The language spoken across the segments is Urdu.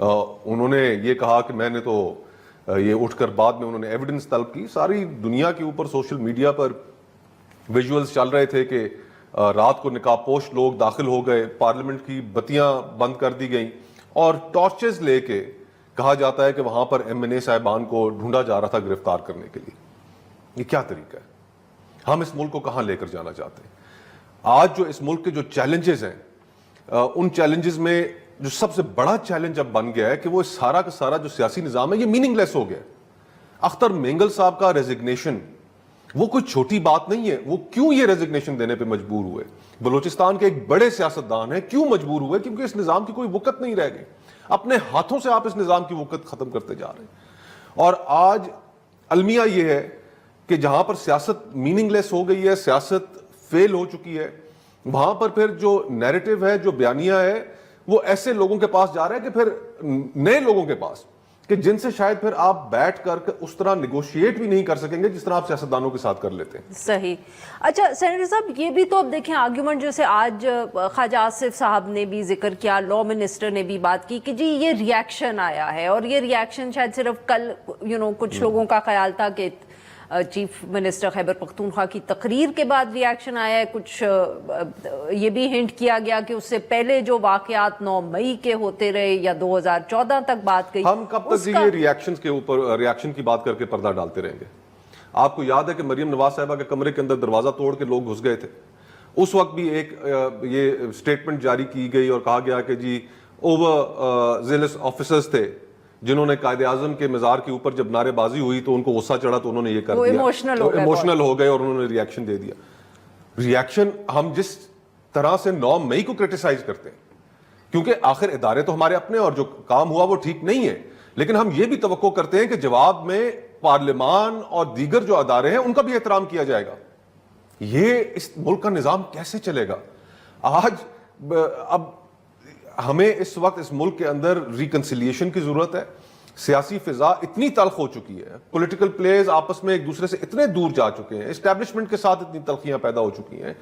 انہوں نے یہ کہا کہ میں نے تو یہ اٹھ کر بعد میں انہوں نے ایویڈنس طلب کی. ساری دنیا کے اوپر سوشل میڈیا پر ویژولز چل رہے تھے کہ رات کو نقاب پوش لوگ داخل ہو گئے, پارلیمنٹ کی بتیاں بند کر دی گئیں اور ٹارچز لے کے کہا جاتا ہے کہ وہاں پر MNA صاحبان کو ڈھونڈا جا رہا تھا گرفتار کرنے کے لیے. یہ کیا طریقہ ہے؟ ہم اس ملک کو کہاں لے کر جانا چاہتے ہیں؟ آج جو اس ملک کے جو چیلنجز ہیں, ان چیلنجز میں جو سب سے بڑا چیلنج اب بن گیا ہے کہ وہ سارا کا سارا جو سیاسی نظام ہے یہ میننگ لیس ہو گیا ہے. اختر مینگل صاحب کا ریزگنیشن وہ کوئی چھوٹی بات نہیں ہے. وہ کیوں یہ ریزگنیشن دینے پہ مجبور ہوئے؟ بلوچستان کے ایک بڑے سیاستدان ہیں, کیوں مجبور ہوئے؟ کیونکہ اس نظام کی کوئی وقت نہیں رہ گئی. اپنے ہاتھوں سے آپ اس نظام کی وقت ختم کرتے جا رہے ہیں. اور آج المیہ یہ ہے کہ جہاں پر سیاست میننگ لیس ہو گئی ہے, سیاست فیل ہو چکی ہے, وہاں پر پھر جو نیریٹو ہے, جو بیانیہ ہے, وہ ایسے لوگوں کے پاس جا رہا ہے کہ پھر نئے لوگوں کے پاس, کہ جن سے شاید پھر آپ بیٹھ کر اس طرح نیگوشیٹ بھی نہیں کر سکیں گے جس طرح آپ سیاستدانوں کے ساتھ کر لیتے ہیں. صحیح. اچھا سینیٹر صاحب, یہ بھی تو اب دیکھیں آرگیومنٹ جیسے آج خواجہ آصف صاحب نے بھی ذکر کیا, لا منسٹر نے بھی بات کی کہ جی یہ ریاکشن آیا ہے, اور یہ ریاکشن شاید صرف کل کچھ لوگوں کا خیال تھا کہ چیف منسٹر خیبر پختونخوا کی تقریر کے بعد ریاکشن آیا ہے. کچھ یہ بھی ہنٹ کیا گیا کہ اس سے پہلے جو واقعات 9 مئی کے ہوتے رہے یا 2014 تک بات گئی. ہم کب تک یہ ریاکشن کے اوپر ریاکشن کی بات کر کے پردہ ڈالتے رہیں گے؟ آپ کو یاد ہے کہ مریم نواز صاحبہ کے کمرے کے اندر دروازہ توڑ کے لوگ گھس گئے تھے. اس وقت بھی ایک یہ سٹیٹمنٹ جاری کی گئی اور کہا گیا کہ جی اوور زیلس آفیسرز تھے جنہوں نے قائد اعظم کے مزار کے اوپر جب نعرے بازی ہوئی تو ان کو غصہ چڑھا تو انہوں نے یہ کر دیا, ایموشنل ہو گئے اور انہوں نے ریاکشن دے دیا. ریاکشن ہم جس طرح سے 9 مئی کو کرٹیسائز کرتے ہیں, کیونکہ آخر ادارے تو ہمارے اپنے اور جو کام ہوا وہ ٹھیک نہیں ہے, لیکن ہم یہ بھی توقع کرتے ہیں کہ جواب میں پارلیمان اور دیگر جو ادارے ہیں ان کا بھی احترام کیا جائے گا. یہ اس ملک کا نظام کیسے چلے گا؟ آج اب ہمیں اس وقت اس ملک کے اندر ریکنسیلیشن کی ضرورت ہے. سیاسی فضا اتنی تلخ ہو چکی ہے, پولیٹیکل پلیئرز آپس میں ایک دوسرے سے اتنے دور جا چکے ہیں, اسٹیبلشمنٹ کے ساتھ اتنی تلخیاں پیدا ہو چکی ہیں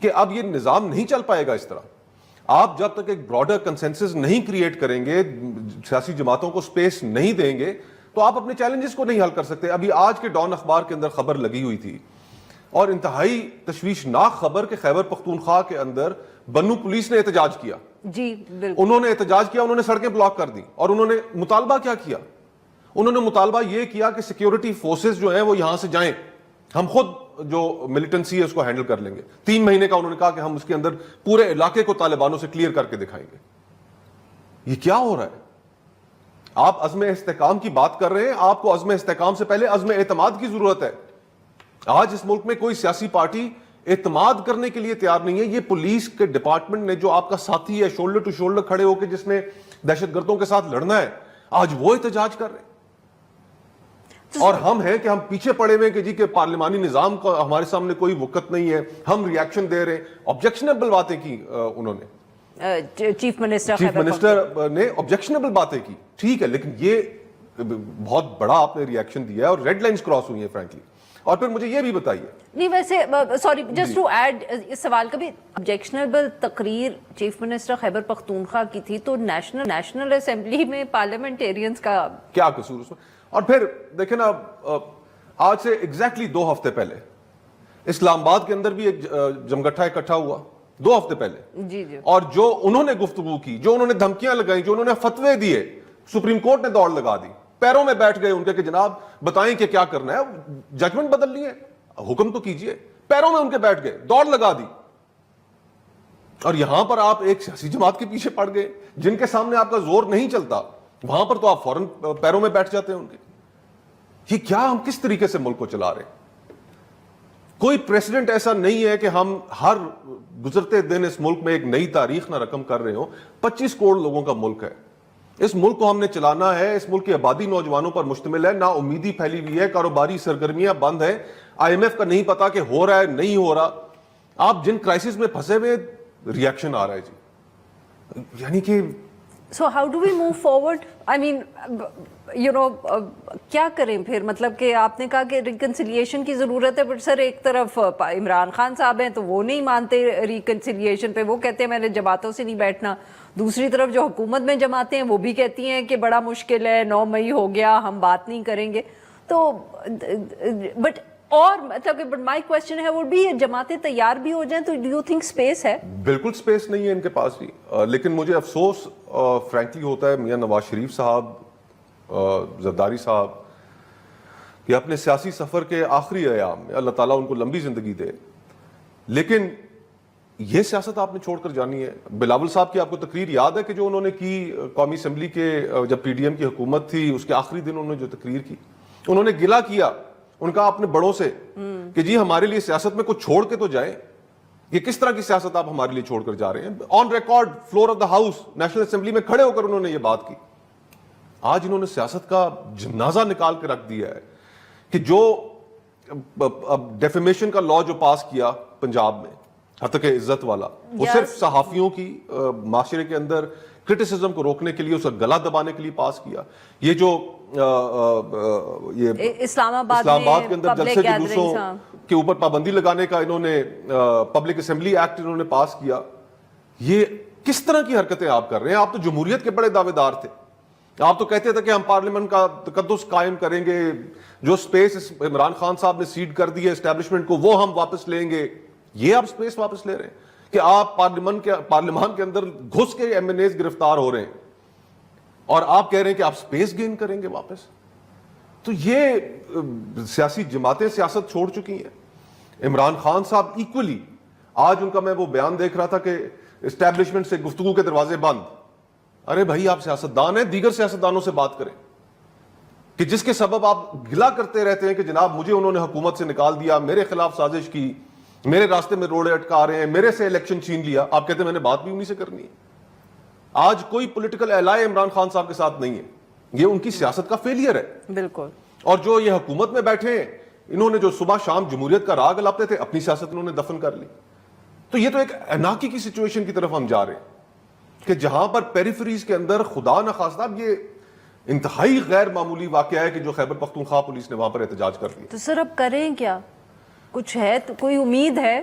کہ اب یہ نظام نہیں چل پائے گا اس طرح. آپ جب تک ایک براڈر کنسنسس نہیں کریٹ کریں گے, سیاسی جماعتوں کو سپیس نہیں دیں گے, تو آپ اپنے چیلنجز کو نہیں حل کر سکتے. ابھی آج کے ڈان اخبار کے اندر خبر لگی ہوئی تھی اور انتہائی تشویشناک خبر کہ خیبر پختونخوا کے اندر بنو پولیس نے احتجاج کیا. جی بالکل, انہوں نے احتجاج کیا, انہوں نے سڑکیں بلاک کر دی اور انہوں نے مطالبہ کیا کیا؟ انہوں نے مطالبہ یہ کیا کہ سیکیورٹی فورسز جو ہیں وہ یہاں سے جائیں, ہم خود جو ملیٹنسی ہے اس کو ہینڈل کر لیں گے. 3 مہینے کا انہوں نے کہا کہ ہم اس کے اندر پورے علاقے کو طالبانوں سے کلیئر کر کے دکھائیں گے. یہ کیا ہو رہا ہے؟ آپ عزم استحکام کی بات کر رہے ہیں, آپ کو عزم استحکام سے پہلے عزم اعتماد کی ضرورت ہے. آج اس ملک میں کوئی سیاسی پارٹی اعتماد کرنے کے لیے تیار نہیں ہے. یہ پولیس کے ڈپارٹمنٹ نے جو آپ کا ساتھی ہے, شولڈر ٹو شولڈر کھڑے ہو کے جس نے دہشت گردوں کے ساتھ لڑنا ہے, آج وہ احتجاج کر رہے ہیں. اور ہم ہیں کہ ہم پیچھے پڑے ہوئے کہ جی کہ پارلیمانی نظام کا ہمارے سامنے کوئی وقت نہیں ہے, ہم ریاکشن دے رہے ہیں. آبجیکشنیبل باتیں کی انہوں نے, چیف منسٹر نے آبجیکشنیبل باتیں کی, ٹھیک ہے, لیکن یہ بہت بڑا آپ نے ریاکشن دیا ہے اور ریڈ لائنز کراس ہوئی ہیں فرینکلی. اور پھر مجھے یہ بھی بتائیے, نہیں ویسے سوری جسٹ ٹو ایڈ اس سوال کا بھی, آبجیکشنیبل تقریر چیف منسٹر خیبر پختونخوا کی تھی تو نیشنل اسمبلی میں پارلیمنٹیرینز کا کیا قصور اس میں؟ اور پھر دیکھیں نا, آج سے ایگزیکٹلی 2 ہفتے پہلے اسلام آباد کے اندر بھی ایک جمگٹھا اکٹھا ہوا 2 ہفتے پہلے, جی جی, اور جو انہوں نے گفتگو کی, جو انہوں نے دھمکیاں لگائیں, جو انہوں نے فتوے دیے, سپریم کورٹ نے دوڑ لگا دی, پیروں میں بیٹھ گئے ان کے کہ جناب بتائیں کہ کیا کرنا ہے, ججمنٹ بدل لی ہے, حکم تو کیجئے. پیروں میں ان کے بیٹھ گئے, دوڑ لگا دی. اور یہاں پر آپ ایک سیاسی جماعت کے پیچھے پڑ گئے جن کے سامنے آپ کا زور نہیں چلتا, وہاں پر تو آپ فوراً پیروں میں بیٹھ جاتے ہیں ان کے. یہ کیا, ہم کس طریقے سے ملک کو چلا رہے ہیں؟ کوئی پریسیڈنٹ ایسا نہیں ہے کہ ہم ہر گزرتے دن اس ملک میں ایک نئی تاریخ نہ رقم کر رہے ہوں. 25 کروڑ لوگوں کا ملک ہے, اس ملک کو ہم نے چلانا ہے. اس ملک کی آبادی نوجوانوں پر مشتمل ہے, نا امیدی پھیلی ہوئی ہے, کاروباری سرگرمیاں بند ہیں, IMF کا نہیں پتا کہ ہو رہا ہے نہیں ہو رہا. آپ جن کرائسس میں پھنسے ہوئے, ریاکشن آ رہا ہے جی. یعنی کہ So how do we move forward? I mean, you know, کیا کریں پھر؟ مطلب کہ آپ نے کہا کہ ریکنسیلیشن کی ضرورت ہے، بٹ سر ایک طرف عمران خان صاحب ہیں تو وہ نہیں مانتے ریکنسیلیشن پہ، وہ کہتے ہیں میں نے جماعتوں سے نہیں بیٹھنا. دوسری طرف جو حکومت میں جماعتیں ہیں وہ بھی کہتی ہیں کہ بڑا مشکل ہے، 9 مئی ہو گیا، ہم بات نہیں کریں گے. تو بٹ اور مطلب کہ بٹ مائی کوشچن ہے وہ بھی جماعتیں تیار بھی ہو جائیں تو ڈو یو تھنک اسپیس ہے؟ بالکل اسپیس نہیں ہے ان کے پاس بھی. لیکن مجھے افسوس فرینکلی ہوتا ہے میاں نواز شریف صاحب، زرداری صاحب، کہ اپنے سیاسی سفر کے آخری ایام میں اللہ تعالیٰ ان کو لمبی زندگی دے، لیکن یہ سیاست آپ نے چھوڑ کر جانی ہے. بلاول صاحب کی آپ کو تقریر یاد ہے کہ جو انہوں نے کی قومی اسمبلی کے، جب پی ڈی ایم کی حکومت تھی اس کے آخری دن انہوں نے جو تقریر کی، انہوں نے گلہ کیا ان کا اپنے بڑوں سے کہ جی ہمارے لیے سیاست میں کچھ چھوڑ کے تو جائیں، یہ کس طرح کی سیاست آپ ہمارے لیے چھوڑ کر جا رہے ہیں. On record floor of the house National Assembly میں کھڑے ہو کر انہوں نے یہ بات کی. آج انہوں نے سیاست کا جنازہ نکال کے رکھ دیا ہے کہ جو ڈیفیمیشن کا لا جو پاس کیا پنجاب میں، حتیٰ کہ عزت والا، وہ صرف صحافیوں کی معاشرے کے اندر کرٹیسزم کو روکنے کے لیے، اس کا گلا دبانے کے لیے پاس کیا. یہ جو یہ اسلام آباد کے اندر جلسے جلوسوں کے اوپر پابندی لگانے کا انہوں نے پبلک اسمبلی ایکٹ انہوں نے پاس کیا. یہ کس طرح کی حرکتیں آپ کر رہے ہیں؟ آپ تو جمہوریت کے بڑے دعوے دار تھے، آپ تو کہتے تھے کہ ہم پارلیمنٹ کا تقدس قائم کریں گے، جو سپیس عمران خان صاحب نے سیڈ کر دی ہے اسٹیبلشمنٹ کو وہ ہم واپس لیں گے. یہ آپ سپیس واپس لے رہے ہیں کہ آپ پارلیمان کے اندر گھس کے ایم این ایز گرفتار ہو رہے ہیں اور آپ کہہ رہے ہیں کہ آپ سپیس گین کریں گے واپس. تو یہ سیاسی جماعتیں سیاست چھوڑ چکی ہیں. عمران خان صاحب ایکولی، آج ان کا میں وہ بیان دیکھ رہا تھا کہ اسٹیبلشمنٹ سے گفتگو کے دروازے بند. ارے بھائی آپ سیاستدان ہیں، دیگر سیاستدانوں سے بات کریں کہ جس کے سبب آپ گلا کرتے رہتے ہیں کہ جناب مجھے انہوں نے حکومت سے نکال دیا، میرے خلاف سازش کی، میرے راستے میں روڑے اٹکا رہے ہیں، میرے سے الیکشن چھین لیا. آپ کہتے ہیں میں نے بات بھی انہی سے کرنی ہے. آج کوئی پولیٹیکل ایلائی عمران خان صاحب کے ساتھ نہیں ہے. یہ ان کی سیاست کا فیلئر ہے. بالکل. اور جو یہ حکومت میں بیٹھے ہیں، انہوں نے جو صبح شام جمہوریت کا راگ الاپتے تھے، اپنی سیاست انہوں نے دفن کر لی. تو یہ تو ایک اناکی کی سچویشن کی طرف ہم جا رہے ہیں کہ جہاں پر پیریفریز کے اندر خدا نخواستہ، اب یہ انتہائی غیر معمولی واقعہ ہے کہ جو خیبر پختونخوا پولیس نے وہاں پر احتجاج کر لیا. تو سر اب کریں کیا؟ کچھ ہے تو کوئی امید ہے؟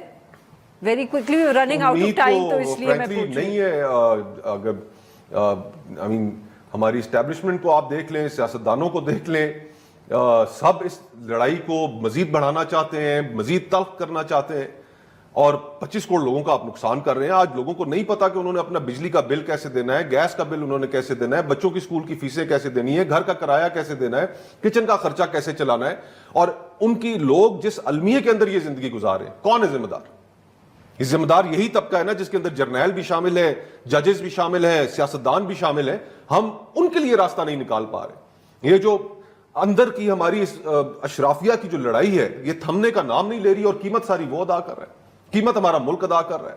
Very quickly running out of time, تو اس لیے میں پوچھ نہیں ہے. اگر ہماری اسٹیبلشمنٹ کو آپ دیکھ لیں، سیاستدانوں کو دیکھ لیں، سب اس لڑائی کو مزید بڑھانا چاہتے ہیں، مزید تلخ کرنا چاہتے ہیں، اور 25 کروڑ لوگوں کا آپ نقصان کر رہے ہیں. آج لوگوں کو نہیں پتا کہ انہوں نے اپنا بجلی کا بل کیسے دینا ہے، گیس کا بل انہوں نے کیسے دینا ہے، بچوں کی اسکول کی فیسیں کیسے دینی ہے، گھر کا کرایہ کیسے دینا ہے، کچن کا خرچہ کیسے چلانا ہے. اور ان کی لوگ جس المیے کے اندر یہ زندگی گزار رہے ہیں، کون ہے ذمہ دار؟ یہ ذمہ دار یہی طبقہ ہے نا جس کے اندر جرنیل بھی شامل ہے، ججز بھی شامل ہیں، سیاستدان بھی شامل ہیں. ہم ان کے لیے راستہ نہیں نکال پا رہے. یہ جو اندر کی ہماری اشرافیہ کی جو لڑائی ہے، یہ تھمنے کا نام نہیں لے رہی، اور قیمت ساری وہ ادا کر رہا ہے، قیمت ہمارا ملک ادا کر رہا ہے.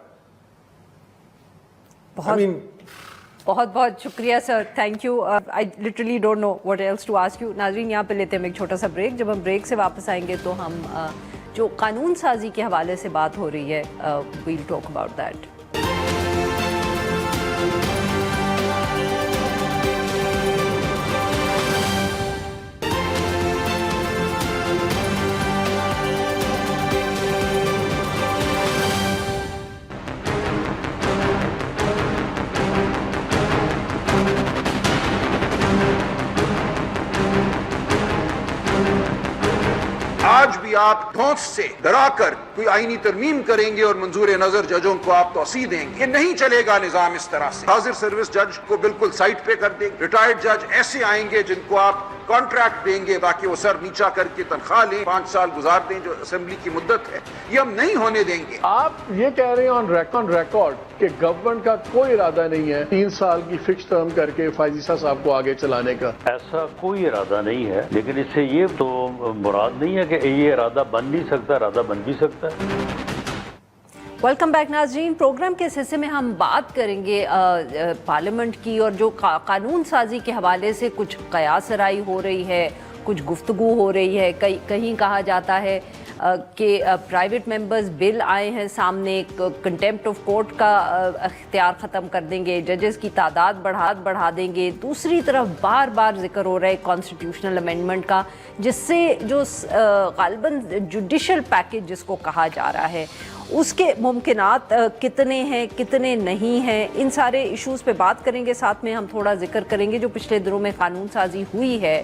بہت بہت شکریہ sir, thank you. I literally don't know what else to ask you. ناظرین یہاں پہ لیتے ہیں ایک چھوٹا سا بریک. جب ہم بریک سے واپس آئیں گے تو ہم جو قانون سازی کے حوالے سے بات ہو رہی ہے، ویل ٹاک اباؤٹ دیٹ. آج بھی آپ دھونس سے ڈرا کر کوئی آئینی ترمیم کریں گے اور منظور نظر ججوں کو آپ توسیع دیں گے. یہ نہیں چلے گا نظام اس طرح سے. حاضر سروس جج کو بالکل سائٹ پہ کر دیں گے. ریٹائرڈ جج ایسے آئیں گے جن کو آپ کانٹریکٹ دیں گے تاکہ وہ سر نیچا کر کے تنخواہ لیں، 5 سال گزار دیں جو اسمبلی کی مدت ہے. یہ ہم نہیں ہونے دیں گے. آپ یہ کہہ رہے ہیں آن ریکارڈ کہ گورنمنٹ کا کوئی ارادہ نہیں ہے 3 سال کی فکس ٹرم کر کے فائزہ صاحب کو آگے چلانے کا؟ ایسا کوئی ارادہ نہیں ہے، لیکن اس سے یہ تو مراد نہیں ہے کہ یہ ارادہ بن نہیں سکتا، ارادہ بن بھی سکتا ہے. ویلکم بیک ناظرین. پروگرام کے اس حصے میں ہم بات کریں گے پارلیمنٹ کی، اور جو قانون سازی کے حوالے سے کچھ قیاس آرائی ہو رہی ہے، کچھ گفتگو ہو رہی ہے. کہیں کہا جاتا ہے کہ پرائیویٹ ممبرز بل آئے ہیں سامنے, کنٹیمپٹ آف کورٹ کا اختیار ختم کر دیں گے, ججز کی تعداد بڑھا دیں گے. دوسری طرف بار بار ذکر ہو رہا ہے کانسٹیٹیوشنل امینڈمنٹ کا, جس سے جو غالباً جوڈیشل پیکج جس کو کہا جا رہا ہے اس کے ممکنات کتنے ہیں کتنے نہیں ہیں, ان سارے ایشوز پہ بات کریں گے. ساتھ میں ہم تھوڑا ذکر کریں گے جو پچھلے دنوں میں قانون سازی ہوئی ہے,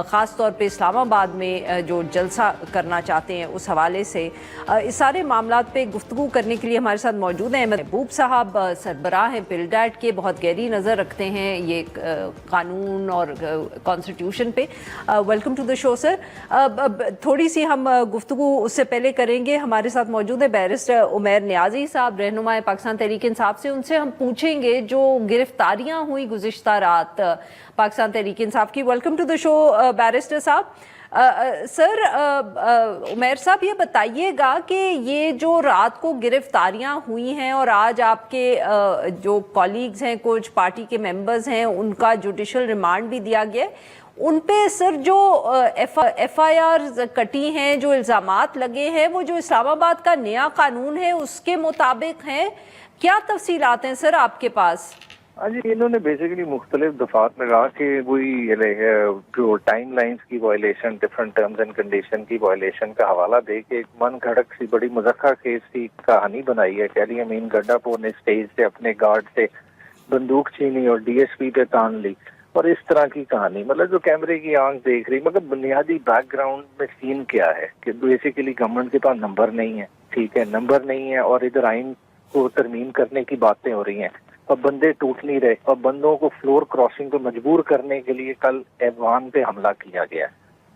خاص طور پہ اسلام آباد میں جو جلسہ کرنا چاہتے ہیں اس حوالے سے. اس سارے معاملات پہ گفتگو کرنے کے لیے ہمارے ساتھ موجود ہیں احمد محبوب صاحب, سربراہ ہیں پلڈیٹ کے, بہت گہری نظر رکھتے ہیں یہ قانون اور کانسٹیٹیوشن پہ. ویلکم ٹو دا شو سر. تھوڑی سی ہم گفتگو اس سے پہلے کریں گے. ہمارے ساتھ موجود ہے بیرسٹر عمیر نیازی صاحب, رہنما پاکستان تحریک انصاف سے. ان سے ہم پوچھیں گے جو گرفتاریاں ہوئی گزشتہ رات پاکستان تحریک انصاف کی. Welcome to the show barrister صاحب. سر, عمیر صاحب یہ بتائیے گا کہ یہ جو رات کو گرفتاریاں ہوئی ہیں اور آج آپ کے جو کالیگز ہیں, کچھ پارٹی کے ممبرز ہیں, ان کا جوڈیشل ریمانڈ بھی دیا گیا, ان پہ سر جو ایف آئی آرز کٹی ہیں, جو الزامات لگے ہیں, وہ جو اسلام آباد کا نیا قانون ہے اس کے مطابق ہیں. کیا تفصیلات ہیں سر آپ کے پاس؟ ہاں جی, انہوں نے بیسیکلی مختلف دفعات میں کہا کہ وہی جو ٹائم لائنز کی violation, different terms and condition کی وائلیشن کا حوالہ دے کے ایک من گھڑک سی بڑی مضحکہ کیس کی کہانی بنائی ہے. کہہ رہی امین گڈا پور نے اسٹیج سے اپنے گارڈ سے بندوق چھینی اور ڈی ایس پی پہ تان لی, اور اس طرح کی کہانی, مطلب جو کیمرے کی آنکھ دیکھ رہی. مگر بنیادی بیک گراؤنڈ میں سین کیا ہے کہ بیسیکلی گورنمنٹ کے پاس نمبر نہیں ہے, ٹھیک ہے, نمبر نہیں ہے, اور ادھر آئین کو ترمیم کرنے کی باتیں ہو رہی ہیں, اور بندے ٹوٹ نہیں رہے, اور بندوں کو فلور کراسنگ پہ مجبور کرنے کے لیے کل ایوان پہ حملہ کیا گیا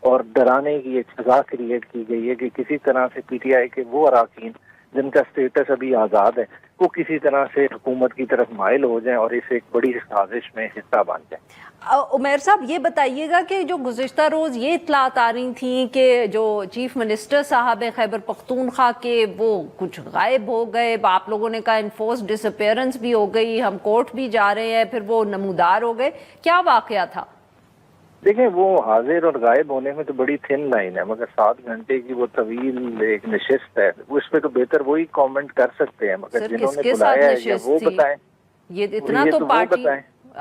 اور ڈرانے کی ایک فضا کریٹ کی گئی ہے کہ کسی طرح سے پی ٹی آئی کے وہ اراکین جن کا اسٹیٹس ابھی آزاد ہے وہ کسی طرح سے حکومت کی طرف مائل ہو جائیں اور اس ایک بڑی سازش میں حصہ بن جائیں. عمیر صاحب یہ بتائیے گا کہ جو گزشتہ روز یہ اطلاعات آ رہی تھیں کہ جو چیف منسٹر صاحب ہیں خیبر پختونخوا کے, وہ کچھ غائب ہو گئے, آپ لوگوں نے کہا انفورس ڈس اپیئرنس بھی ہو گئی, ہم کورٹ بھی جا رہے ہیں, پھر وہ نمودار ہو گئے, کیا واقعہ تھا؟ دیکھیں, وہ حاضر اور غائب ہونے میں تو بڑی تھن لائن ہے, مگر 7 گھنٹے کی وہ طویل ایک نشست ہے, اس پہ تو بہتر وہی کامنٹ کر سکتے ہیں, مگر جنہوں نے بلایا ہے یا وہ بتائیں. یہ اتنا تو پارٹی,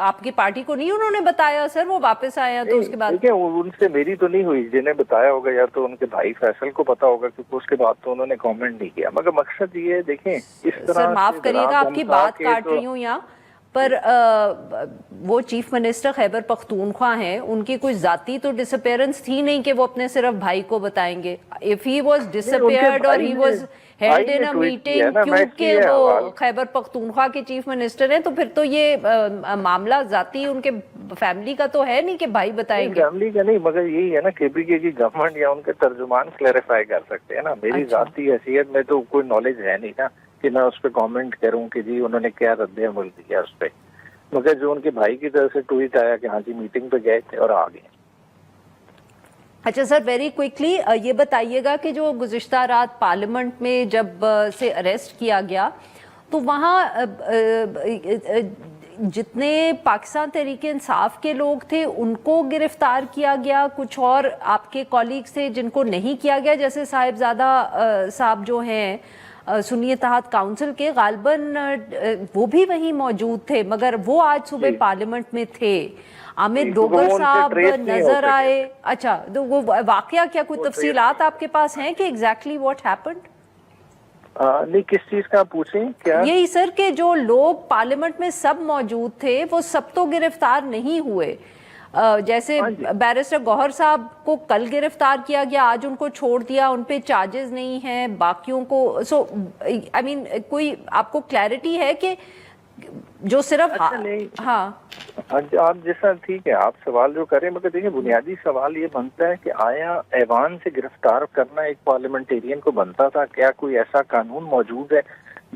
آپ کی پارٹی کو نہیں انہوں نے بتایا سر, وہ واپس آئے ہیں تو اس کے بعد. دیکھیں, ان سے میری تو نہیں ہوئی, جنہیں بتایا ہوگا یا تو ان کے بھائی فیصل کو پتا ہوگا, کیونکہ اس کے بعد تو انہوں نے کامنٹ نہیں کیا. مگر مقصد یہ ہے, دیکھیں اس طرح سر معاف کریے گا آپ کی بات کاٹ رہی ہوں یہاں پر, وہ چیف منسٹر خیبر پختونخوا ہیں, ان کی کوئی ذاتی تو ڈس اپیئرنس تھی نہیں کہ وہ اپنے صرف بھائی کو بتائیں گے. if he was disappeared or he was held in a meeting, کیونکہ وہ خیبر پختونخوا کے چیف منسٹر ہیں, تو پھر تو یہ معاملہ ذاتی ان کے فیملی کا تو ہے نہیں کہ بھائی بتائیں گے. فیملی کا نہیں, مگر یہی ہے نا, کے پی کے کی گورنمنٹ یا ان کے ترجمان کلیریفائی کر سکتے ہیں نا. میری ذاتی حیثیت میں تو کوئی نالج ہے نہیں نا کہ میں اس پہ کامنٹ کروں کہ جی انہوں نے کیا رد عمل دیا اس پہ. مگر جو ان کے بھائی کی طرف سے ٹویٹ آیا کہ ہاں جی میٹنگ پہ گئے تھے اور آ گئے. اچھا سر, ویری کوئکلی یہ بتائیے گا کہ جو گزشتہ رات پارلیمنٹ میں جب سے اریسٹ کیا گیا تو وہاں جتنے پاکستان تحریک انصاف کے لوگ تھے ان کو گرفتار کیا گیا, کچھ اور آپ کے کولیگز تھے جن کو نہیں کیا گیا, جیسے صاحبزادہ صاحب جو ہیں سنی اتحاد کاؤنسل کے, غالباً وہ بھی وہیں موجود تھے مگر وہ آج صبح پارلیمنٹ میں تھے. عامر ڈوگر صاحب نظر آئے. اچھا, تو وہ واقعہ کیا کوئی تفصیلات آپ کے پاس ہیں کہ ایگزیکٹلی واٹ ہیپنڈ؟ نہیں, کس چیز کا پوچھیں کیا؟ یہی سر کہ جو لوگ پارلیمنٹ میں سب موجود تھے وہ سب تو گرفتار نہیں ہوئے, جیسے بیرسٹر گوہر صاحب کو کل گرفتار کیا گیا, آج ان کو چھوڑ دیا, ان پہ چارجز نہیں ہیں, باقیوں کو سو آئی مین کوئی آپ کو کلیئرٹی ہے کہ جو صرف ہاں آپ جیسا ٹھیک ہے آپ سوال جو کریں, مگر دیکھیں بنیادی سوال یہ بنتا ہے کہ آیا ایوان سے گرفتار کرنا ایک پارلیمنٹیرین کو بنتا تھا؟ کیا کوئی ایسا قانون موجود ہے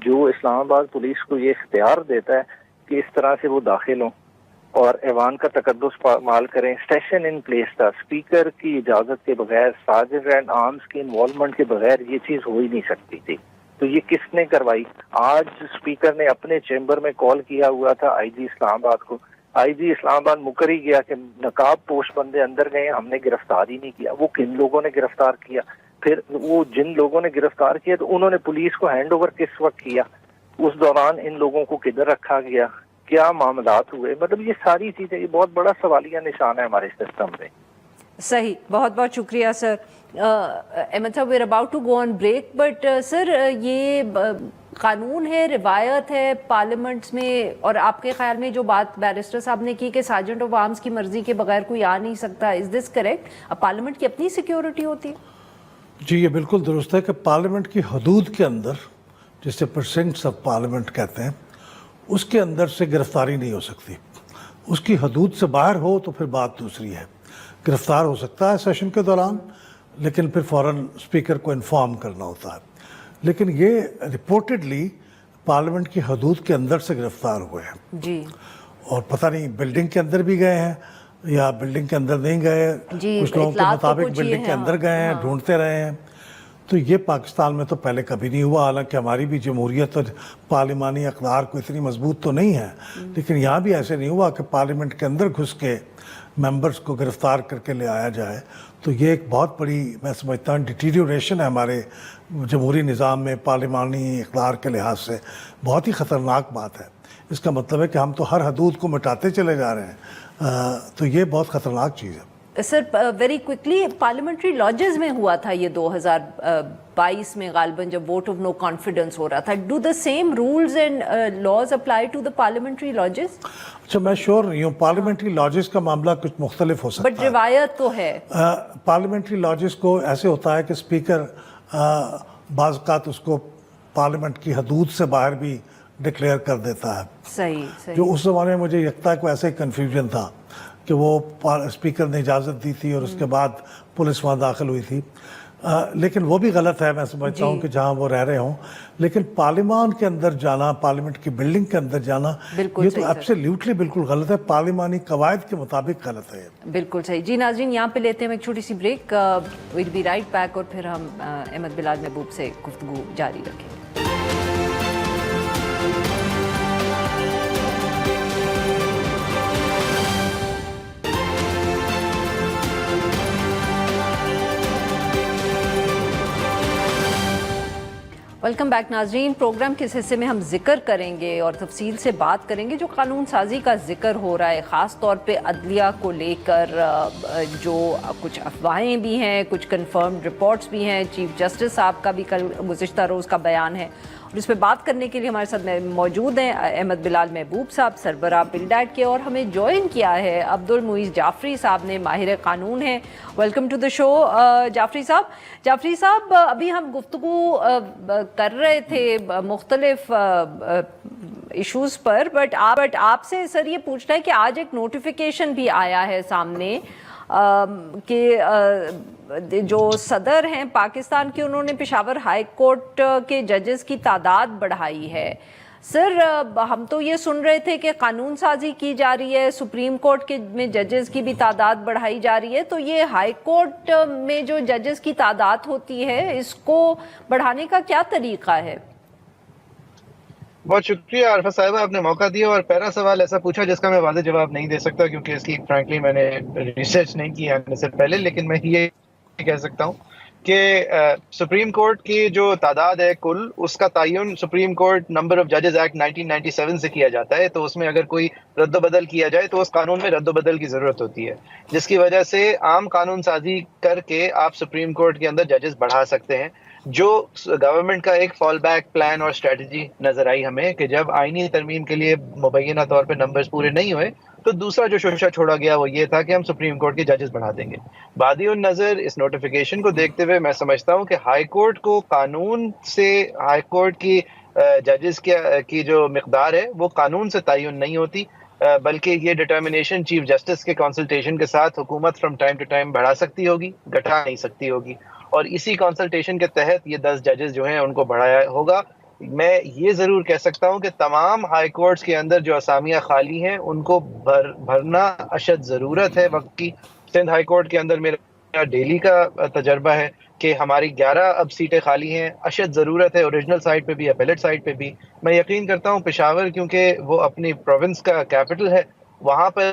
جو اسلام آباد پولیس کو یہ اختیار دیتا ہے کہ اس طرح سے وہ داخل ہوں اور ایوان کا تقدس پامال کریں؟ سیشن ان پلیس تھا, اسپیکر کی اجازت کے بغیر, سارجنٹ اینڈ آرمز کی انوالومنٹ کے بغیر یہ چیز ہو ہی نہیں سکتی تھی. تو یہ کس نے کروائی؟ آج اسپیکر نے اپنے چیمبر میں کال کیا ہوا تھا آئی جی اسلام آباد کو, آئی جی اسلام آباد مکر ہی گیا کہ نقاب پوش بندے اندر گئے, ہم نے گرفتار ہی نہیں کیا. وہ کن لوگوں نے گرفتار کیا؟ پھر وہ جن لوگوں نے گرفتار کیا تو انہوں نے پولیس کو ہینڈ اوور کس وقت کیا، اس دوران ان لوگوں کو کدھر رکھا گیا، کیا معاملات ہوئے، مطلب یہ ساری چیزیں، یہ بہت بڑا سوالیہ نشان ہے ہمارے سسٹم میں. صحیح، بہت بہت شکریہ سر. احمد صاحب we're about to go on break, but sir یہ قانون ہے، روایت ہے پارلیمنٹس میں، اور آپ کے خیال میں جو بات بیرسٹر صاحب نے کی کہ سارجنٹ آف آرمز کی مرضی کے بغیر کوئی آ نہیں سکتا، از دس کریکٹ؟ اب پارلیمنٹ کی اپنی سیکیورٹی ہوتی ہے؟ جی یہ بالکل درست ہے کہ پارلیمنٹ کی حدود کے اندر، جسے پرسنٹس آف پارلیمنٹ کہتے ہیں، اس کے اندر سے گرفتاری نہیں ہو سکتی. اس کی حدود سے باہر ہو تو پھر بات دوسری ہے. گرفتار ہو سکتا ہے سیشن کے دوران، لیکن پھر فوراً اسپیکر کو انفارم کرنا ہوتا ہے. لیکن یہ رپورٹڈلی پارلیمنٹ کی حدود کے اندر سے گرفتار ہوئے ہیں جی، اور پتہ نہیں بلڈنگ کے اندر بھی گئے ہیں یا بلڈنگ کے اندر نہیں گئے. جی، کچھ لوگوں کے اطلاعات تو مطابق کچھ یہ بلڈنگ کے ہیں، اندر گئے ہیں، ڈھونڈتے رہے ہیں. تو یہ پاکستان میں تو پہلے کبھی نہیں ہوا، حالانکہ ہماری بھی جمہوریت اور پارلیمانی اقدار کو اتنی مضبوط تو نہیں ہے، لیکن یہاں بھی ایسے نہیں ہوا کہ پارلیمنٹ کے اندر گھس کے ممبرز کو گرفتار کر کے لے آیا جائے. تو یہ ایک بہت بڑی، میں سمجھتا ہوں، ڈیٹیریوریشن ہے ہمارے جمہوری نظام میں پارلیمانی اقدار کے لحاظ سے. بہت ہی خطرناک بات ہے. اس کا مطلب ہے کہ ہم تو ہر حدود کو مٹاتے چلے جا رہے ہیں. تو یہ بہت خطرناک چیز ہے. Sir very quickly, parliamentary lodges میں ہوا تھا یہ 2022 میں غالباً جب ووٹ آف نو کانفیڈنس ہو رہا تھا. Do the same rules and laws apply to the parliamentary lodges? اچھا میں شور نہیں ہوں، پارلیمنٹری لاجز کا معاملہ کچھ مختلف ہو سکتا ہے، بٹ روایت تو ہے. پارلیمنٹری لاجز کو ایسے ہوتا ہے کہ اسپیکر بعض اوقات اس کو پارلیمنٹ کی حدود سے باہر بھی ڈکلیئر کر دیتا ہے. صحیح. جو اس زمانے میں مجھے لگتا ہے کوئی ایسا ہی کنفیوژن تھا کہ وہ اسپیکر نے اجازت دی تھی اور اس کے بعد پولیس وہاں داخل ہوئی تھی. لیکن وہ بھی غلط ہے، میں سمجھتا ہوں کہ جہاں وہ رہ رہے ہوں. لیکن پارلیمان کے اندر جانا، پارلیمنٹ کی بلڈنگ کے اندر جانا، یہ تو ایبسلیوٹلی بالکل غلط ہے، پارلیمانی قواعد کے مطابق غلط ہے. بالکل صحیح. جی ناظرین، یہاں پہ لیتے ہیں ایک چھوٹی سی break. We'll be right back, اور پھر ہم احمد بلال محبوب سے گفتگو جاری رکھیں گے. ویلکم بیک ناظرین. پروگرام کے اس حصے میں ہم ذکر کریں گے اور تفصیل سے بات کریں گے جو قانون سازی کا ذکر ہو رہا ہے، خاص طور پہ عدلیہ کو لے کر جو کچھ افواہیں بھی ہیں، کچھ کنفرمڈ رپورٹس بھی ہیں. چیف جسٹس صاحب کا بھی کل گزشتہ روز کا بیان ہے، اور اس پہ بات کرنے کے لیے ہمارے ساتھ موجود ہیں احمد بلال محبوب صاحب، سربراہ بلڈیٹ کے، اور ہمیں جوائن کیا ہے عبدالمعیز جعفری صاحب نے، ماہر قانون ہیں. ویلکم ٹو دا شو جعفری صاحب. جعفری صاحب، ابھی ہم گفتگو کر رہے تھے مختلف ایشوز پر، بٹ آپ سے سر یہ پوچھنا ہے کہ آج ایک نوٹیفیکیشن بھی آیا ہے سامنے کہ جو صدر ہیں پاکستان کے، انہوں نے پشاور ہائی کورٹ کے ججز کی تعداد بڑھائی ہے. سر ہم تو یہ سن رہے تھے کہ قانون سازی کی جا رہی ہے، سپریم کورٹ کے میں ججز کی بھی تعداد بڑھائی جا رہی ہے، تو یہ ہائی کورٹ میں جو ججز کی تعداد ہوتی ہے اس کو بڑھانے کا کیا طریقہ ہے؟ بہت شکریہ عارفہ صاحبہ، آپ نے موقع دیا اور پہلا سوال ایسا پوچھا جس کا میں واضح جواب نہیں دے سکتا کیونکہ اس کی فرینکلی میں نے ریسرچ نہیں کی آنے سے پہلے. لیکن میں یہ کہہ سکتا ہوں کہ سپریم کورٹ کی جو تعداد ہے کل، اس کا تعین سپریم کورٹ نمبر آف ججز ایکٹ 1997 سے کیا جاتا ہے. تو اس میں اگر کوئی رد و بدل کیا جائے تو اس قانون میں رد و بدل کی ضرورت ہوتی ہے، جس کی وجہ سے عام قانون سازی کر کے آپ سپریم کورٹ کے اندر ججز بڑھا سکتے ہیں. جو گورنمنٹ کا ایک فال بیک پلان اور اسٹریٹجی نظر آئی ہمیں کہ جب آئینی ترمیم کے لیے مبینہ طور پہ نمبرز پورے نہیں ہوئے تو دوسرا جو شوشہ چھوڑا گیا وہ یہ تھا کہ ہم سپریم کورٹ کے ججز بڑھا دیں گے. بادی النظر اس نوٹیفیکیشن کو دیکھتے ہوئے میں سمجھتا ہوں کہ ہائی کورٹ کو قانون سے، ہائی کورٹ کی ججز کی جو مقدار ہے وہ قانون سے تعین نہیں ہوتی، بلکہ یہ ڈٹرمنیشن چیف جسٹس کے کنسلٹیشن کے ساتھ حکومت فرام ٹائم ٹو ٹائم بڑھا سکتی ہوگی، گھٹا نہیں سکتی ہوگی. اور اسی کنسلٹیشن کے تحت یہ 10 ججز جو ہیں ان کو بڑھایا ہوگا. میں یہ ضرور کہہ سکتا ہوں کہ تمام ہائی کورٹس کے اندر جو اسامیاں خالی ہیں ان کو بھرنا اشد ضرورت ہے وقت کی. سندھ ہائی کورٹ کے اندر میرا ڈیلی کا تجربہ ہے کہ ہماری 11 اب سیٹیں خالی ہیں، اشد ضرورت ہے اوریجنل سائٹ پہ بھی، اپیلیٹ سائٹ پہ بھی. میں یقین کرتا ہوں پشاور کیونکہ وہ اپنی پروونس کا کیپٹل ہے، وہاں پر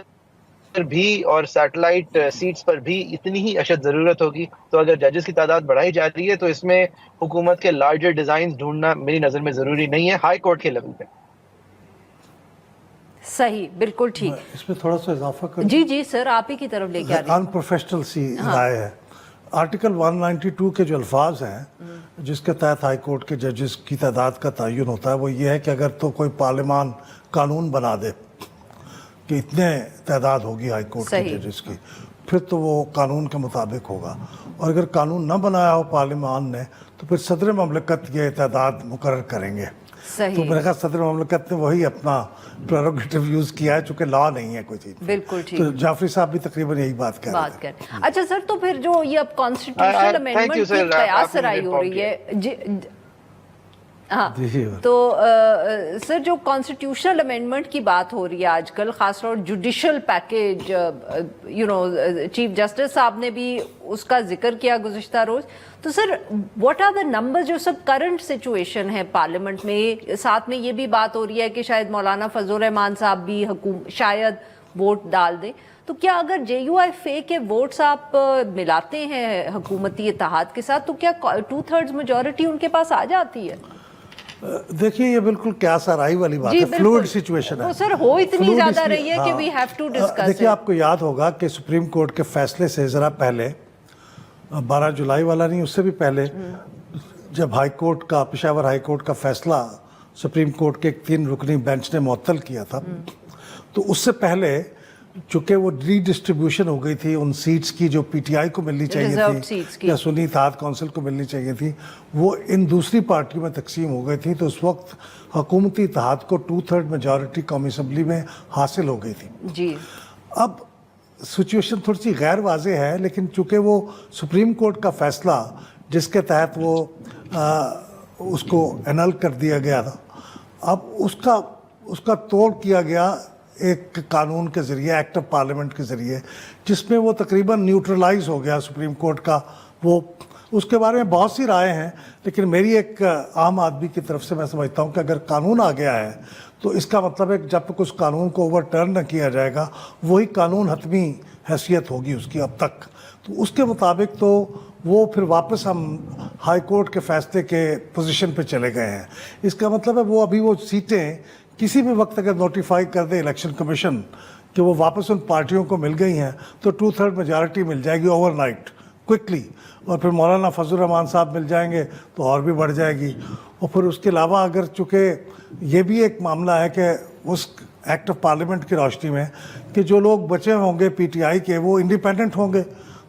بھی اور سیٹلائٹ سیٹس پر بھی اتنی ہی اشد ضرورت ہوگی. تو اگر ججز کی تعداد بڑھائی جا رہی ہے تو اس میں حکومت کے لارجر ڈیزائنز ڈھونڈنا میری نظر میں ضروری نہیں ہے ہائی کورٹ کے لیول پہ. صحیح، بالکل ٹھیک. اس میں تھوڑا سا اضافہ کر جی جی سر، آپ ہی کی طرف لے کے آ رہی ان پروفیشنل سی رائے ہے. آرٹیکل 192 کے جو الفاظ ہیں جس کے تحت ہائی کورٹ کے ججز کی تعداد کا تعین ہوتا ہے وہ یہ ہے کہ اگر تو کوئی پارلیمان قانون بنا دے کہ اتنے تعداد ہوگی ہائی کورٹ کے ججز کی، پھر تو وہ قانون کے مطابق ہوگا. اور اگر قانون نہ بنایا ہو پارلیمان نے تو پھر صدر مملکت یہ تعداد مقرر کریں گے. تو میرے خیال صدر مملکت نے وہی اپنا پریروگیٹو یوز کیا ہے چونکہ لا نہیں ہے کوئی چیز. بالکل ٹھیک. تو جعفری صاحب بھی تقریباً یہی بات کر رہے ہیں. اچھا سر، تو پھر جو یہ اب کانسٹیٹیوشنل امینڈمنٹ کی قیاس رائے ہو رہی ہے، ہاں تو سر جو کانسٹیٹیوشنل امینڈمنٹ کی بات ہو رہی ہے آج کل، خاص طور جوڈیشل پیکیج، چیف جسٹس صاحب نے بھی اس کا ذکر کیا گزشتہ روز. تو sir what are the number جو سب کرنٹ سچویشن ہے پارلیمنٹ میں؟ ساتھ میں یہ بھی بات ہو رہی ہے کہ شاید مولانا فضل الرحمان صاحب بھی شاید ووٹ ڈال دیں. تو کیا اگر جے یو آئی فے کے ووٹس آپ ملاتے ہیں حکومتی اتحاد کے ساتھ تو کیا 2/3 میجورٹی ان کے پاس آ جاتی ہے؟ دیکھیے یہ بالکل قیاس آرائی والی بات ہے، فلوئڈ سچویشن ہے. سر ہو اتنی زیادہ رہی ہے کہ وی ہیو ٹو ڈسکس. دیکھیے آپ کو یاد ہوگا کہ سپریم کورٹ کے فیصلے سے ذرا پہلے 12 جولائی والا نہیں، اس سے بھی پہلے جب ہائی کورٹ کا پشاور ہائی کورٹ کا فیصلہ سپریم کورٹ کے ایک 3 رکنی بینچ نے معطل کیا تھا، تو اس سے پہلے چونکہ وہ ری ڈسٹریبیوشن ہو گئی تھی ان سیٹس کی جو پی ٹی آئی کو ملنی چاہیے تھی یا سنی اتحاد کونسل کو ملنی چاہیے تھی، وہ ان دوسری پارٹیوں میں تقسیم ہو گئی تھی. تو اس وقت حکومتی اتحاد کو 2/3 میجورٹی قومی اسمبلی میں حاصل ہو گئی تھی. جی اب سچویشن تھوڑی سی غیر واضح ہے، لیکن چونکہ وہ سپریم کورٹ کا فیصلہ جس کے تحت وہ اس کو انل کر دیا گیا تھا، اب اس کا توڑ کیا گیا ایک قانون کے ذریعے، ایکٹ آف پارلیمنٹ کے ذریعے، جس میں وہ تقریباً نیوٹرلائز ہو گیا سپریم کورٹ کا. وہ اس کے بارے میں بہت سی رائے ہیں، لیکن میری ایک عام آدمی کی طرف سے میں سمجھتا ہوں کہ اگر قانون آ گیا ہے تو اس کا مطلب ہے کہ جب تک اس قانون کو اوور ٹرن نہ کیا جائے گا وہی قانون حتمی حیثیت ہوگی اس کی اب تک. تو اس کے مطابق تو وہ پھر واپس ہم ہائی کورٹ کے فیصلے کے پوزیشن پہ چلے گئے ہیں. اس کا مطلب ہے وہ ابھی وہ سیٹیں کسی بھی وقت اگر نوٹیفائی کر دے الیکشن کمیشن کہ وہ واپس ان پارٹیوں کو مل گئی ہیں تو 2/3 میجورٹی مل جائے گی اوور نائٹ کوئکلی. اور پھر مولانا فضل الرحمان صاحب مل جائیں گے تو اور بھی بڑھ جائے گی. اور پھر اس کے علاوہ اگر چونکہ یہ بھی ایک معاملہ ہے کہ اس ایکٹ آف پارلیمنٹ کی روشنی میں کہ جو لوگ بچے ہوں گے پی ٹی آئی کے وہ انڈیپینڈنٹ ہوں گے،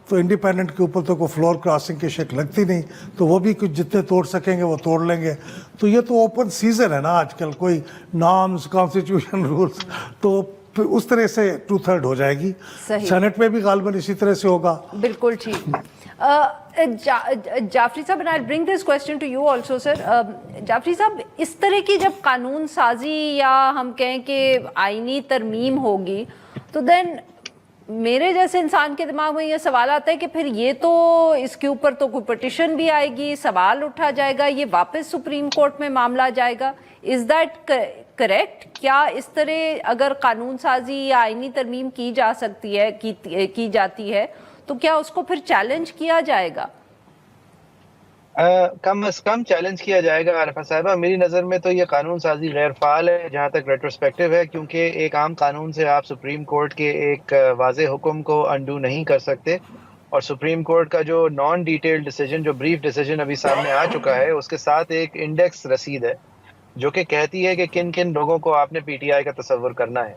تو انڈیپینڈنٹ کے اوپر تو کوئی فلور کراسنگ کی شک لگتی نہیں، تو وہ بھی کچھ جتنے توڑ سکیں گے وہ توڑ لیں گے. تو یہ تو اوپن سیزن ہے نا آج کل، کوئی نارمز کانسٹیٹیوشن رولز، تو پھر اس طرح سے 2/3 ہو جائے گی. سینٹ میں بھی غالباً اسی طرح سے ہوگا. بالکل ٹھیک. جعفری صاحب، I'll bring this question to you also sir. Jafri صاحب، اس طرح کی جب قانون سازی یا ہم کہیں کہ آئینی ترمیم ہوگی تو دین میرے جیسے انسان کے دماغ میں یہ سوال آتا ہے کہ پھر یہ تو اس کے اوپر تو کوئی پٹیشن بھی آئے گی، سوال اٹھا جائے گا، یہ واپس سپریم کورٹ میں معاملہ جائے گا. Is that correct? کیا اس طرح اگر قانون سازی یا آئینی ترمیم کی جا سکتی ہے، کی جاتی ہے، تو کیا اس کو پھر چیلنج کیا جائے گا؟ کم از کم چیلنج کیا جائے گا عارفہ صاحبہ. میری نظر میں تو یہ قانون سازی غیر فعال ہے جہاں تک ریٹروسپیکٹیو ہے، کیونکہ ایک عام قانون سے آپ سپریم کورٹ کے ایک واضح حکم کو انڈو نہیں کر سکتے. اور سپریم کورٹ کا جو نان ڈیٹیل ڈیسیجن، جو بریف ڈیسیجن ابھی سامنے آ چکا ہے، اس کے ساتھ ایک انڈیکس رسید ہے جو کہ کہتی ہے کہ کن کن لوگوں کو آپ نے پی ٹی آئی کا تصور کرنا ہے.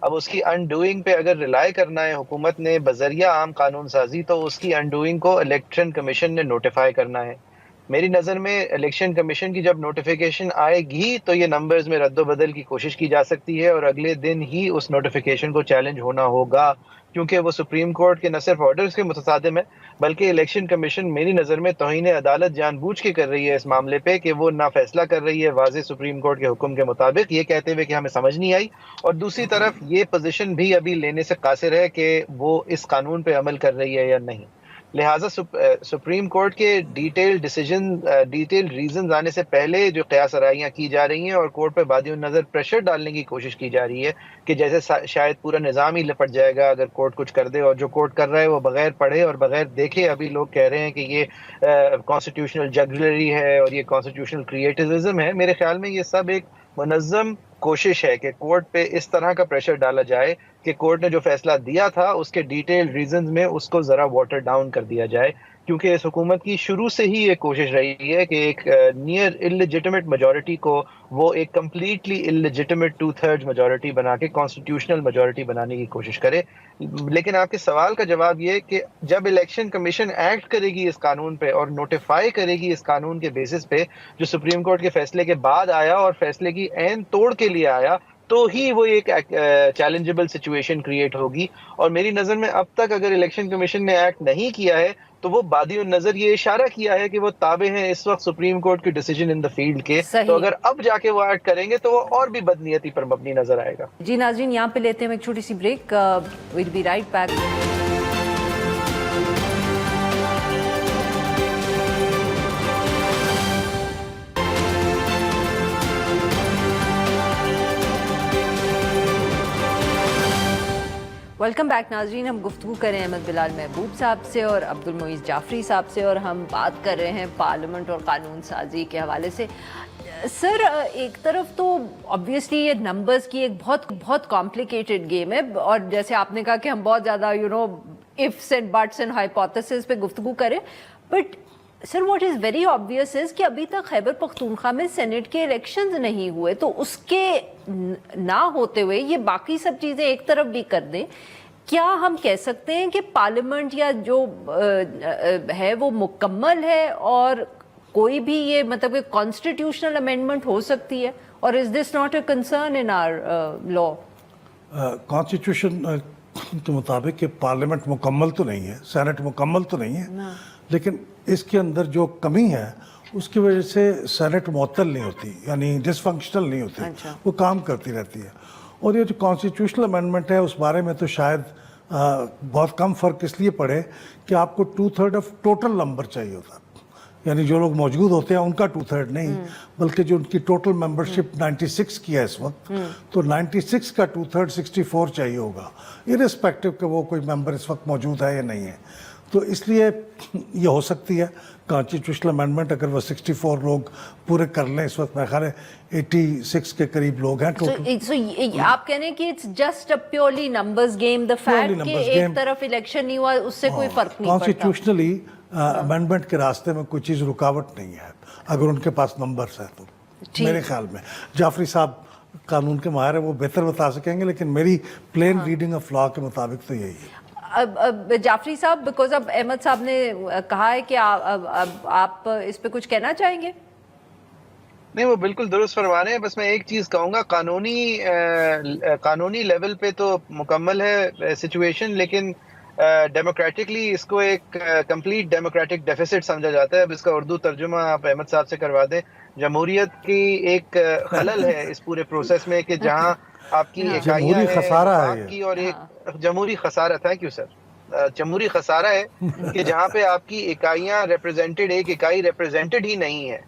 اب اس کی انڈوئنگ پہ اگر ریلائی کرنا ہے حکومت نے بذریعہ عام قانون سازی، تو اس کی انڈوئنگ کو الیکشن کمیشن نے نوٹیفائی کرنا ہے. میری نظر میں الیکشن کمیشن کی جب نوٹیفیکیشن آئے گی تو یہ نمبرز میں رد و بدل کی کوشش کی جا سکتی ہے، اور اگلے دن ہی اس نوٹیفیکیشن کو چیلنج ہونا ہوگا، کیونکہ وہ سپریم کورٹ کے نہ صرف آرڈرز کے متصادم ہے بلکہ الیکشن کمیشن میری نظر میں توہین عدالت جان بوجھ کے کر رہی ہے اس معاملے پہ، کہ وہ نہ فیصلہ کر رہی ہے واضح سپریم کورٹ کے حکم کے مطابق، یہ کہتے ہوئے کہ ہمیں سمجھ نہیں آئی، اور دوسری طرف یہ پوزیشن بھی ابھی لینے سے قاصر ہے کہ وہ اس قانون پہ عمل کر رہی ہے یا نہیں. لہٰذا سپریم کورٹ کے ڈیٹیل ریزنز آنے سے پہلے جو قیاس آرائیاں کی جا رہی ہیں اور کورٹ پہ بادی النظر پریشر ڈالنے کی کوشش کی جا رہی ہے کہ جیسے شاید پورا نظام ہی لپٹ جائے گا اگر کورٹ کچھ کر دے، اور جو کورٹ کر رہا ہے وہ بغیر پڑھے اور بغیر دیکھے، ابھی لوگ کہہ رہے ہیں کہ یہ کانسٹیٹیوشنل جگلری ہے اور یہ کانسٹیٹیوشنل کریٹیوزم ہے. میرے خیال میں یہ سب ایک منظم کوشش ہے کہ کورٹ پہ اس طرح کا پریشر ڈالا جائے کہ کورٹ نے جو فیصلہ دیا تھا اس کے ڈیٹیل ریزنز میں اس کو ذرا واٹر ڈاؤن کر دیا جائے، کیونکہ اس حکومت کی شروع سے ہی یہ کوشش رہی ہے کہ ایک نیئر انلیجیٹمیٹ میجورٹی کو وہ ایک کمپلیٹلی انلیجیٹمیٹ 2/3 میجورٹی بنا کے کانسٹیٹیوشنل میجورٹی بنانے کی کوشش کرے. لیکن آپ کے سوال کا جواب یہ کہ جب الیکشن کمیشن ایکٹ کرے گی اس قانون پہ اور نوٹیفائی کرے گی اس قانون کے بیسس پہ جو سپریم کورٹ کے فیصلے کے بعد آیا اور فیصلے کی عین توڑ کے لیے آیا، تو ہی وہ ایک چیلنجبل سچویشن کریٹ ہوگی. اور میری نظر میں اب تک اگر الیکشن کمیشن نے ایکٹ نہیں کیا ہے تو وہ بادی النظر یہ اشارہ کیا ہے کہ وہ تابع ہیں اس وقت سپریم کورٹ کی ڈیسیجن ان دا فیلڈ کے. تو اگر اب جا کے وہ ایکٹ کریں گے تو وہ اور بھی بدنیتی پر مبنی نظر آئے گا. جی ناظرین، یہاں پہ لیتے ہیں ایک چھوٹی سی break. We'll be right back. Welcome back ناظرین. ہم گفتگو کریں احمد بلال محبوب صاحب سے اور عبد المعیز جعفری صاحب سے، اور ہم بات کر رہے ہیں پارلیمنٹ اور قانون سازی کے حوالے سے. سر، ایک طرف تو obviously یہ نمبرز کی ایک بہت کمپلیکیٹڈ گیم ہے، اور جیسے آپ نے کہا کہ ہم بہت زیادہ ifs and buts and hypothesis پہ گفتگو کریں، but sir what is very obvious is کہ ابھی تک خیبر پختونخوا میں سینٹ کے الیکشنز نہیں ہوئے، تو اس کے نہ ہوتے ہوئے یہ باقی سب چیزیں ایک طرف بھی کر دیں، کیا ہم کہہ سکتے ہیں کہ پارلیمنٹ یا جو ہے وہ مکمل ہے اور کوئی بھی یہ مطلب کہ کانسٹیٹیوشنل امینڈمنٹ ہو سکتی ہے؟ اور is this not a concern in our law? Constitution کے مطابق کہ پارلیمنٹ مکمل تو نہیں ہے، سینٹ مکمل تو نہیں ہے، لیکن اس کے اندر جو کمی ہے اس کی وجہ سے سینٹ معطل نہیں ہوتی، یعنی ڈس فنکشنل نہیں ہوتی، وہ کام کرتی رہتی ہے. اور یہ جو کانسٹیٹیوشنل امینڈمنٹ ہے اس بارے میں تو شاید بہت کم فرق اس لیے پڑے کہ آپ کو 2/3 آف ٹوٹل نمبر چاہیے ہوتا، یعنی جو لوگ موجود ہوتے ہیں ان کا 2/3 نہیں، بلکہ جو ان کی ٹوٹل ممبرشپ 96 کی ہے اس وقت، تو 96 کا 2/3 64 چاہیے ہوگا، ارسپیکٹو کہ وہ کوئی ممبر اس وقت موجود ہے یا نہیں ہے. تو اس لیے یہ ہو سکتی ہے کانسٹیٹیوشنل امینڈمنٹ اگر وہ 64 لوگ پورے کر لیں. اس وقت میرے خیال ہے 86 کے قریب لوگ ہیں ٹوٹل. آپ کہہ رہے ہیں کہ it's just a purely numbers game, the fact کہ ایک طرف الیکشن نہیں ہوا اس سے کوئی فرق نہیں پڑتا. کانسٹیٹیوشنلی امینڈمنٹ کے راستے میں کوئی چیز رکاوٹ نہیں ہے اگر ان کے پاس نمبرز ہیں تو. میرے خیال میں جعفری صاحب قانون کے ماہر ہیں، وہ بہتر بتا سکیں گے، لیکن میری پلین ریڈنگ آف لا کے مطابق تو یہی ہے. جعفری صاحب، بیکاز اب احمد صاحب نے کہا ہے کہ آپ اس پہ کچھ کہنا چاہیں گے؟ نہیں، وہ بالکل درست فرما رہے ہیں. بس میں ایک چیز کہوں گا، قانونی لیول پہ تو مکمل ہے سچویشن، لیکن ڈیموکریٹکلی اس کو ایک کمپلیٹ ڈیموکریٹک ڈیفیسٹ سمجھا جاتا ہے. اب اس کا اردو ترجمہ آپ احمد صاحب سے کروا دیں. جمہوریت کی ایک خلل ہے اس پورے پروسیس میں کہ جہاں آپ کی اکائیاں ہیں اور ایک جمہوری خسارہ، تھینک یو سر، جمہوری خسارہ ہے کہ جہاں پہ آپ کی اکائیاں ریپرزینٹڈ، ایک اکائی ریپرزینٹڈ ہی نہیں ہے،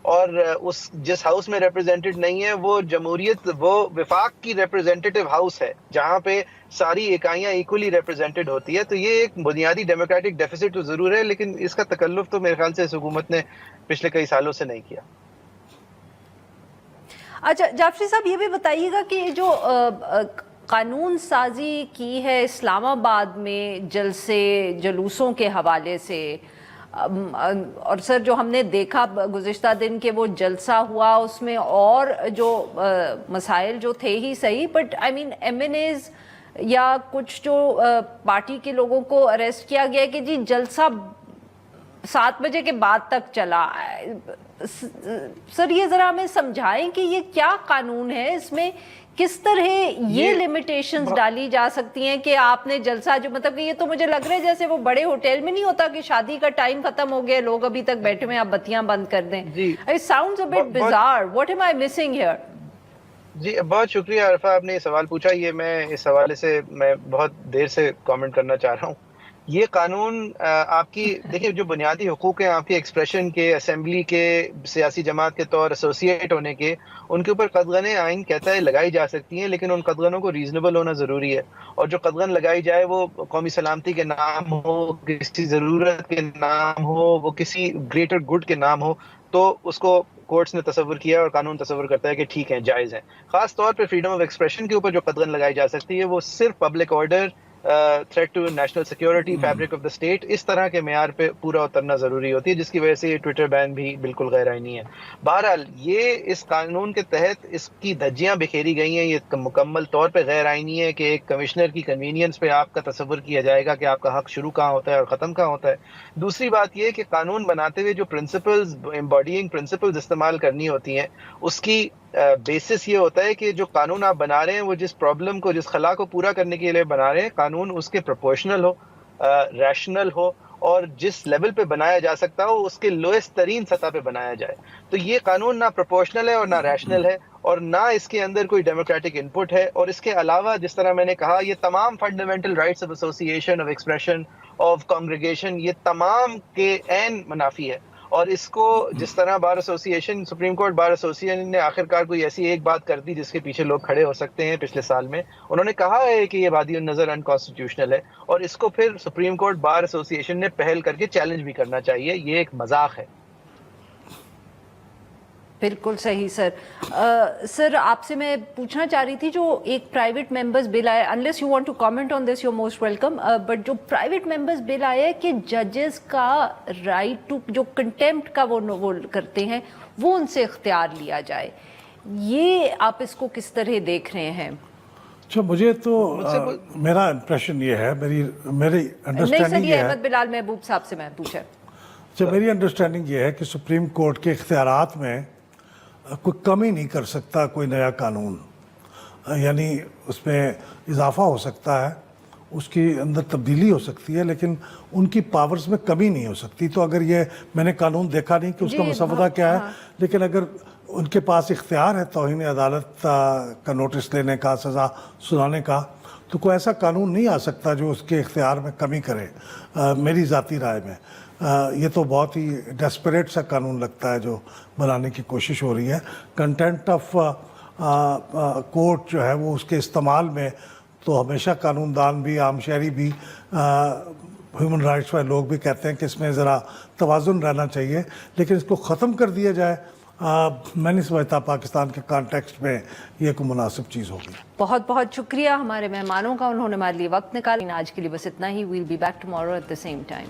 اور اس جس ہاؤس میں ریپرزینٹڈ نہیں ہے وہ جمہوریت، وہ وفاق کی ریپرزینٹیو ہاؤس ہے جہاں پہ ساری اکائیاں ایکولی ریپرزینٹڈ ہوتی ہے. تو یہ ایک بنیادی ڈیموکریٹک ڈیفیسٹ تو ضرور ہے، لیکن اس کا تکلف تو میرے خیال سے اس حکومت نے پچھلے کئی سالوں سے نہیں کیا. اچھا جعفری صاحب، یہ بھی بتائیے گا کہ جو قانون سازی کی ہے اسلام آباد میں جلسے جلوسوں کے حوالے سے، اور سر جو ہم نے دیکھا گزشتہ دن کہ وہ جلسہ ہوا اس میں اور جو مسائل جو تھے ہی صحیح، but I mean MNAs یا کچھ جو پارٹی کے لوگوں کو اریسٹ کیا گیا کہ جی جلسہ 7 بجے کے بعد تک چلا. سر یہ ذرا ہمیں سمجھائیں کہ یہ کیا قانون ہے، اس میں کس طرح یہ لمیٹیشنز ڈالی جا سکتی ہیں کہ آپ نے جلسہ جو مطلب کہ یہ تو مجھے لگ رہا ہے جیسے وہ بڑے ہوٹل میں نہیں ہوتا کہ شادی کا ٹائم ختم ہو گیا، لوگ ابھی تک بیٹھے ہوئے، آپ بتیاں بند کر دیں. It sounds a bit bizarre. What am I missing here? جی بہت شکریہ عرفہ، آپ نے یہ سوال پوچھا. یہ میں اس حوالے سے میں بہت دیر سے کامنٹ کرنا چاہ رہا ہوں. یہ قانون آپ کی دیکھیں جو بنیادی حقوق ہیں آپ کے ایکسپریشن کے، اسمبلی کے، سیاسی جماعت کے طور ایسوسیٹ ہونے کے، ان کے اوپر قدغنیں آئین کہتا ہے لگائی جا سکتی ہیں، لیکن ان قدغنوں کو ریزنیبل ہونا ضروری ہے، اور جو قدغن لگائی جائے وہ قومی سلامتی کے نام ہو، کسی ضرورت کے نام ہو، وہ کسی گریٹر گڈ کے نام ہو، تو اس کو کورٹس نے تصور کیا اور قانون تصور کرتا ہے کہ ٹھیک ہے، جائز ہے۔ خاص طور پہ فریڈم آف ایکسپریشن کے اوپر جو قدغن لگائی جا سکتی ہے وہ صرف public order, threat to national security, fabric of the state, اس طرح کے معیار پہ پورا اترنا ضروری ہوتی ہے، جس کی وجہ سے یہ ٹویٹر بین بھی بالکل غیر آئینی ہے۔ بہرحال یہ اس قانون کے تحت اس کی دھجیاں بکھیری گئی ہیں، یہ مکمل طور پہ غیر آئینی ہے کہ ایک کمشنر کی کنوینئنس پہ آپ کا تصور کیا جائے گا کہ آپ کا حق شروع کہاں ہوتا ہے اور ختم کہاں ہوتا ہے۔ دوسری بات یہ کہ قانون بناتے ہوئے جو پرنسپلز، امباڈیئنگ پرنسپلز استعمال کرنی ہوتی ہیں، اس کی بیسس یہ ہوتا ہے کہ جو قانون آپ بنا رہے ہیں وہ جس پرابلم کو، جس خلا کو پورا کرنے کے لیے بنا رہے ہیں، قانون اس کے پروپورشنل ہو، ریشنل ہو، اور جس لیول پہ بنایا جا سکتا ہو اس کے لوئسٹ ترین سطح پہ بنایا جائے۔ تو یہ قانون نہ پروپورشنل ہے اور نہ ریشنل ہے، اور نہ اس کے اندر کوئی ڈیموکریٹک ان پٹ ہے، اور اس کے علاوہ جس طرح میں نے کہا یہ تمام fundamental rights of association, of expression, of congregation, یہ تمام کے عین منافی ہے۔ اور اس کو جس طرح bar association, supreme court bar association نے آخرکار کوئی ایسی ایک بات کر دی جس کے پیچھے لوگ کھڑے ہو سکتے ہیں، پچھلے سال میں انہوں نے کہا ہے کہ یہ وادی النظر انکانسٹیٹیوشنل ہے، اور اس کو پھر سپریم کورٹ بار ایسوسیشن نے پہل کر کے چیلنج بھی کرنا چاہیے، یہ ایک مذاق ہے۔ بالکل صحیح سر۔ سر آپ سے میں پوچھنا چاہ رہی تھی جو ایک پرائیویٹ ممبرز بل آیا، unless you want to comment on this you most welcome, but جو پرائیویٹ ممبرز بل آیا ہے کہ ججز کا رائٹ ٹو جو کنٹیمپٹ کا وہ کرتے ہیں وہ ان سے اختیار لیا جائے، یہ آپ اس کو کس طرح دیکھ رہے ہیں؟ اچھا مجھے تو میرا امپریشن یہ ہے، میری نہیں سر، انڈرسٹینڈنگ یہ یہ ہے، احمد بلال محبوب صاحب سے میں پوچھا۔ اچھا میری انڈرسٹینڈنگ یہ ہے کہ سپریم کورٹ کے اختیارات میں کوئی کمی نہیں کر سکتا کوئی نیا قانون، یعنی اس میں اضافہ ہو سکتا ہے، اس کی اندر تبدیلی ہو سکتی ہے، لیکن ان کی پاورز میں کمی نہیں ہو سکتی۔ تو اگر یہ میں نے قانون دیکھا نہیں کہ اس کا مسودہ کیا ہے، لیکن اگر ان کے پاس اختیار ہے توہین عدالت کا نوٹس لینے کا، سزا سنانے کا، تو کوئی ایسا قانون نہیں آ سکتا جو اس کے اختیار میں کمی کرے، میری ذاتی رائے میں۔ یہ تو بہت ہی ڈیسپریٹ سا قانون لگتا ہے جو بنانے کی کوشش ہو رہی ہے۔ کنٹینٹ آف کورٹ جو ہے وہ اس کے استعمال میں تو ہمیشہ قانون دان بھی، عام شہری بھی، ہیومن رائٹس والے لوگ بھی کہتے ہیں کہ اس میں ذرا توازن رہنا چاہیے، لیکن اس کو ختم کر دیا جائے، میں نہیں سمجھتا پاکستان کے کانٹیکسٹ میں یہ کوئی مناسب چیز ہوگی۔ بہت بہت شکریہ ہمارے مہمانوں کا، انہوں نے ہمارے لیے وقت نکالا۔ آج کے لیے بس اتنا ہی، we'll be back tomorrow at the same time.